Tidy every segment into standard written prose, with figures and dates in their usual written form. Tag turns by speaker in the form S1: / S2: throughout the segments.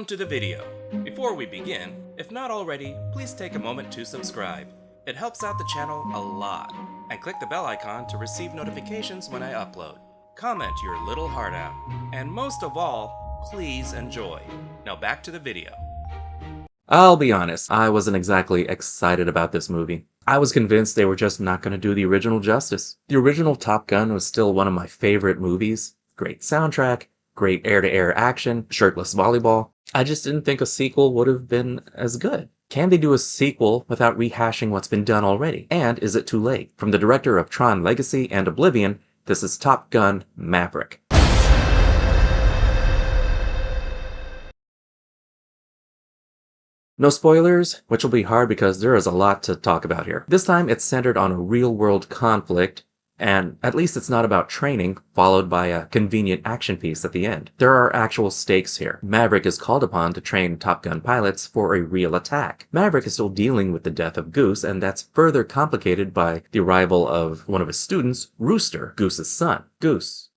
S1: Welcome to the video. Before we begin, if not already, please take a moment to subscribe. It helps out the channel a lot. And click the bell icon to receive notifications when I upload. Comment your little heart out. And most of all, please enjoy. Now back to the video.
S2: I'll be honest, I wasn't exactly excited about this movie. I was convinced they were just not going to do the original justice. The original Top Gun was still one of my favorite movies. Great soundtrack, great air-to-air action, shirtless volleyball. I just didn't think a sequel would have been as good. Can they do a sequel without rehashing what's been done already? And is it too late? From the director of Tron Legacy and Oblivion, this is Top Gun Maverick. No spoilers, which will be hard because there is a lot to talk about here. This time it's centered on a real-world conflict, and at least it's not about training, followed by a convenient action piece at the end. There are actual stakes here. Maverick is called upon to train Top Gun pilots for a real attack. Maverick is still dealing with the death of Goose, and that's further complicated by the arrival of one of his students, Rooster, Goose's son. Goose.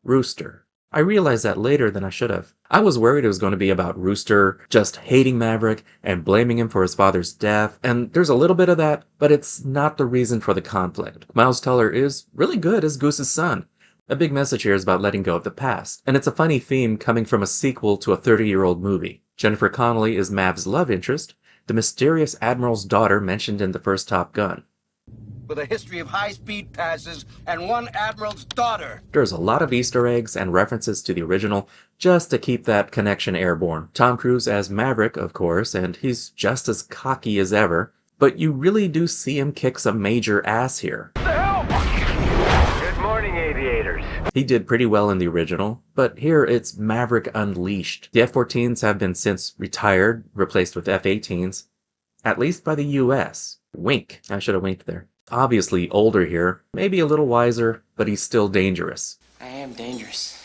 S2: Rooster. I realized that later than I should have. I was worried it was going to be about Rooster just hating Maverick and blaming him for his father's death, and there's a little bit of that, but it's not the reason for the conflict. Miles Teller is really good as Goose's son. A big message here is about letting go of the past, and it's a funny theme coming from a sequel to a 30-year-old movie. Jennifer Connelly is Mav's love interest, the mysterious Admiral's daughter mentioned in the first Top Gun.
S3: With a history of high-speed passes and one admiral's daughter.
S2: There's a lot of Easter eggs and references to the original just to keep that connection airborne. Tom Cruise as Maverick, of course, and he's just as cocky as ever, but you really do see him kick some major ass here.
S4: Good morning, aviators.
S2: He did pretty well in the original, but here it's Maverick Unleashed. The F-14s have been since retired, replaced with F-18s, at least by the US. Wink. I should have winked there. Obviously older here, maybe a little wiser, but he's still dangerous.
S5: I am dangerous.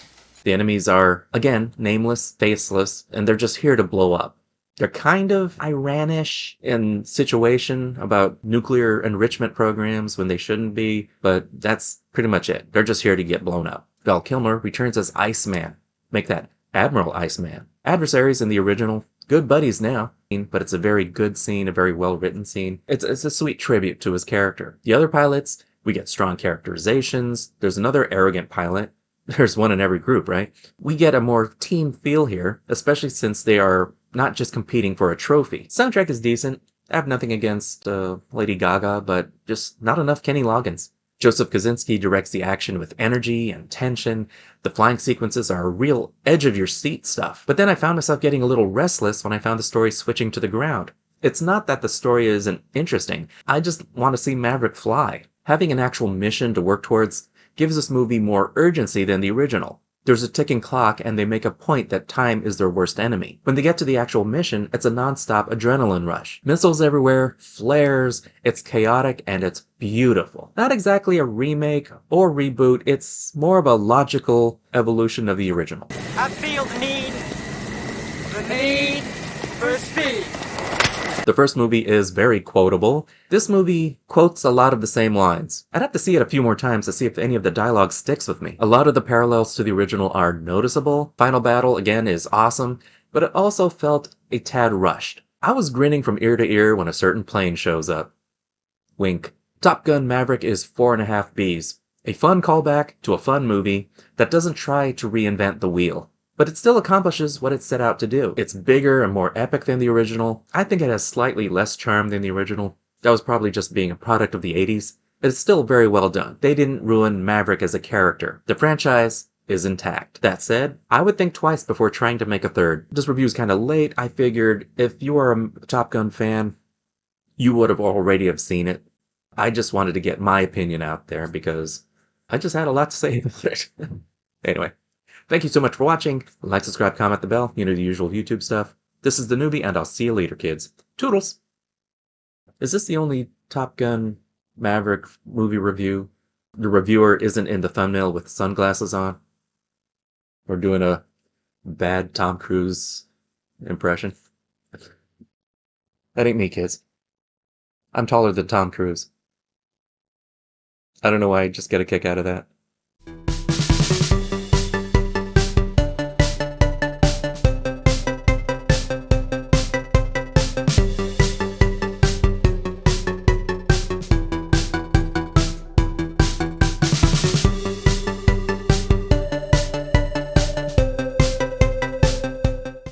S2: The enemies are, again, nameless, faceless, and they're just here to blow up. They're kind of Iranish in situation about nuclear enrichment programs when they shouldn't be, but that's pretty much it. They're just here to get blown up. Val Kilmer returns as Iceman. Make that Admiral Iceman. Adversaries in the original, good buddies now, but it's a very good scene, a very well-written scene. It's a sweet tribute to his character. The other pilots, we get strong characterizations. There's another arrogant pilot. There's one in every group, right? We get a more team feel here, especially since they are not just competing for a trophy. Soundtrack is decent. I have nothing against Lady Gaga, but just not enough Kenny Loggins. Joseph Kosinski directs the action with energy and tension. The flying sequences are real edge-of-your-seat stuff. But then I found myself getting a little restless when I found the story switching to the ground. It's not that the story isn't interesting. I just want to see Maverick fly. Having an actual mission to work towards gives this movie more urgency than the original. There's a ticking clock, and they make a point that time is their worst enemy. When they get to the actual mission, it's a non-stop adrenaline rush. Missiles everywhere, flares, it's chaotic, and it's beautiful. Not exactly a remake or reboot, it's more of a logical evolution of the original.
S5: I feel the need for speed.
S2: The first movie is very quotable. This movie quotes a lot of the same lines. I'd have to see it a few more times to see if any of the dialogue sticks with me. A lot of the parallels to the original are noticeable. Final battle, again, is awesome, but it also felt a tad rushed. I was grinning from ear to ear when a certain plane shows up. Wink. Top Gun Maverick is 4.5 Bs. A fun callback to a fun movie that doesn't try to reinvent the wheel. But it still accomplishes what it set out to do. It's bigger and more epic than the original. I think it has slightly less charm than the original. That was probably just being a product of the 80s. But it's still very well done. They didn't ruin Maverick as a character. The franchise is intact. That said, I would think twice before trying to make a third. This review's kind of late. I figured if you are a Top Gun fan, you would have already have seen it. I just wanted to get my opinion out there because I just had a lot to say about it. Anyway. Thank you so much for watching. Like, subscribe, comment, the bell. You know the usual YouTube stuff. This is theNewBee, and I'll see you later, kids. Toodles! Is this the only Top Gun Maverick movie review? The reviewer isn't in the thumbnail with sunglasses on? Or doing a bad Tom Cruise impression? That ain't me, kids. I'm taller than Tom Cruise. I don't know why I just get a kick out of that.